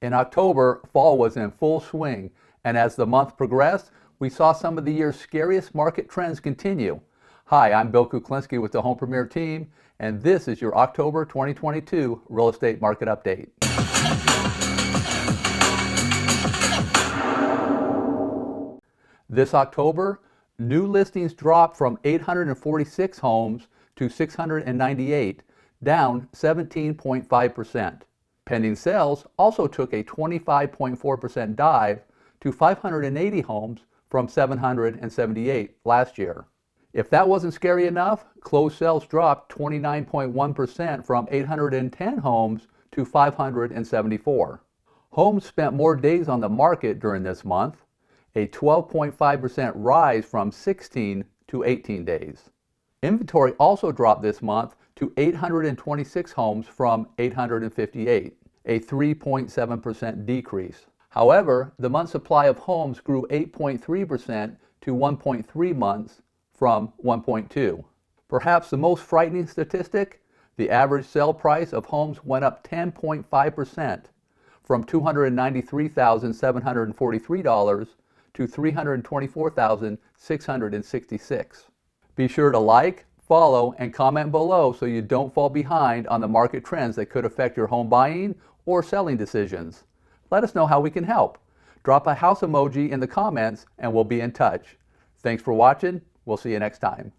In October, fall was in full swing, and as the month progressed, we saw some of the year's scariest market trends continue. Hi, I'm Bill Kuklinski with the Home Premier team, and this is your October 2022 Real Estate Market Update. This October, new listings dropped from 846 homes to 698, down 17.5%. Pending sales also took a 25.4% dive to 580 homes from 778 last year. If that wasn't scary enough, closed sales dropped 29.1% from 810 homes to 574. Homes spent more days on the market during this month, a 12.5% rise from 16 to 18 days. Inventory also dropped this month to 826 homes from 858, a 3.7% decrease. However, the month supply of homes grew 8.3% to 1.3 months from 1.2. Perhaps the most frightening statistic, the average sale price of homes went up 10.5% from $293,743 to $324,666. Be sure to like, follow, and comment below so you don't fall behind on the market trends that could affect your home buying or selling decisions. Let us know how we can help. Drop a house emoji in the comments and we'll be in touch. Thanks for watching. We'll see you next time.